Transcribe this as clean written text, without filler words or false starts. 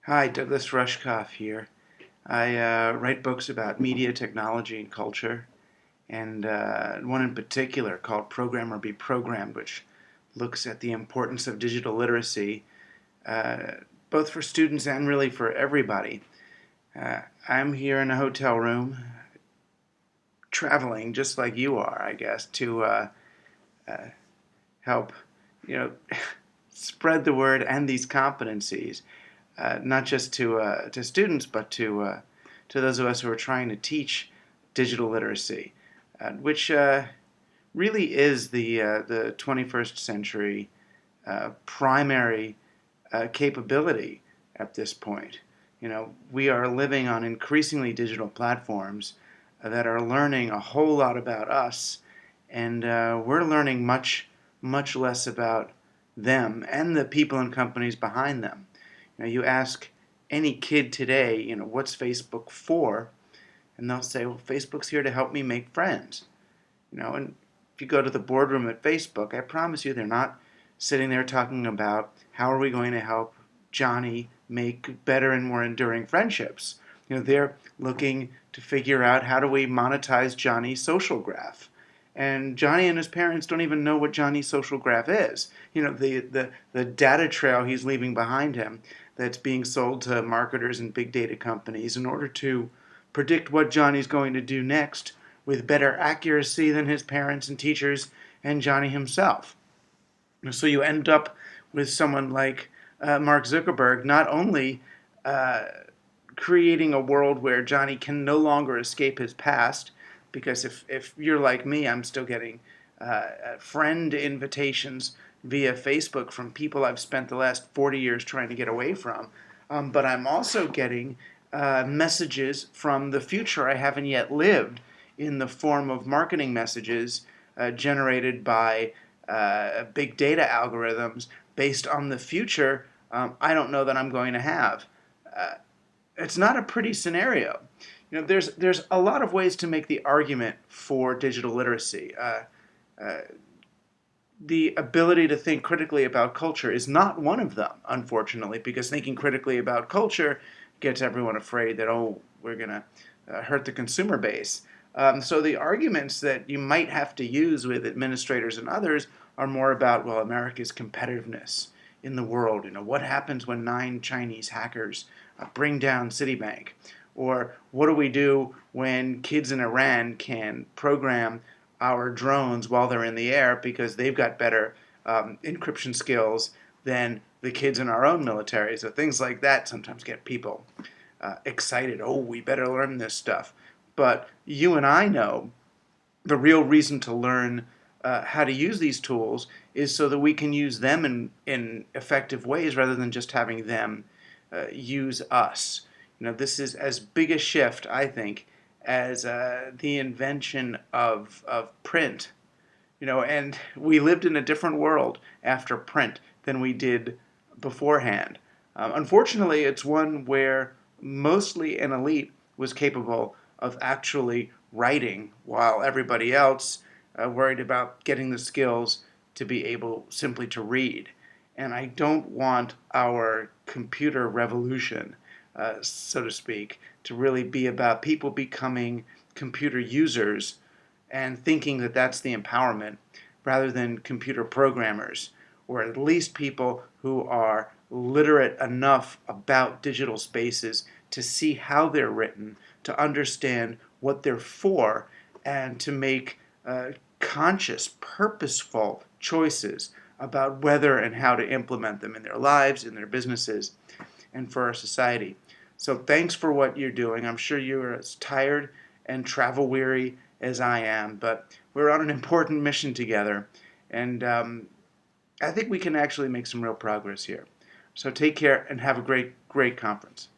Hi, Douglas Rushkoff here. I write books about media, technology, and culture, and one in particular called Program or Be Programmed, which looks at the importance of digital literacy, uh, both for students and really for everybody. I'm here in a hotel room, traveling just like you are, I guess, to uh, help, you know, spread the word and these competencies, not just to students, but to those of us who are trying to teach digital literacy, which really is the 21st century primary capability at this point. We are living on increasingly digital platforms that are learning a whole lot about us, and we're learning much less about them and the people and companies behind them. You ask any kid today, what's Facebook for? And they'll say, well, Facebook's here to help me make friends. And if you go to the boardroom at Facebook, I promise you they're not sitting there talking about how are we going to help Johnny make better and more enduring friendships. They're looking to figure out how do we monetize Johnny's social graph. And Johnny and his parents don't even know what Johnny's social graph is. The data trail he's leaving behind him that's being sold to marketers and big data companies in order to predict what Johnny's going to do next with better accuracy than his parents and teachers and Johnny himself. So you end up with someone like Mark Zuckerberg not only uh, creating a world where Johnny can no longer escape his past, because if you're like me, I'm still getting friend invitations via Facebook from people I've spent the last 40 years trying to get away from. But I'm also getting messages from the future I haven't yet lived in the form of marketing messages generated by big data algorithms based on the future I don't know that I'm going to have. Uh, it's not a pretty scenario. There's a lot of ways to make the argument for digital literacy. Uh, the ability to think critically about culture is not one of them, unfortunately, because thinking critically about culture gets everyone afraid that, oh, we're going to hurt the consumer base. So the arguments that you might have to use with administrators and others are more about, well, America's competitiveness in the world. What happens when 9 Chinese hackers bring down Citibank? Or what do we do when kids in Iran can program our drones while they're in the air because they've got better encryption skills than the kids in our own military? So things like that sometimes get people excited. Oh, we better learn this stuff. But you and I know the real reason to learn how to use these tools is so that we can use them in effective ways rather than just having them use us. This is as big a shift, I think, as the invention of print. And we lived in a different world after print than we did beforehand. Unfortunately, it's one where mostly an elite was capable of actually writing, while everybody else worried about getting the skills to be able simply to read. And I don't want our computer revolution, so to speak, to really be about people becoming computer users and thinking that that's the empowerment rather than computer programmers, or at least people who are literate enough about digital spaces to see how they're written, to understand what they're for, and to make conscious, purposeful choices about whether and how to implement them in their lives, in their businesses, and for our society. So thanks for what you're doing. I'm sure you're as tired and travel weary as I am, but we're on an important mission together, and I think we can actually make some real progress here. So take care and have a great conference.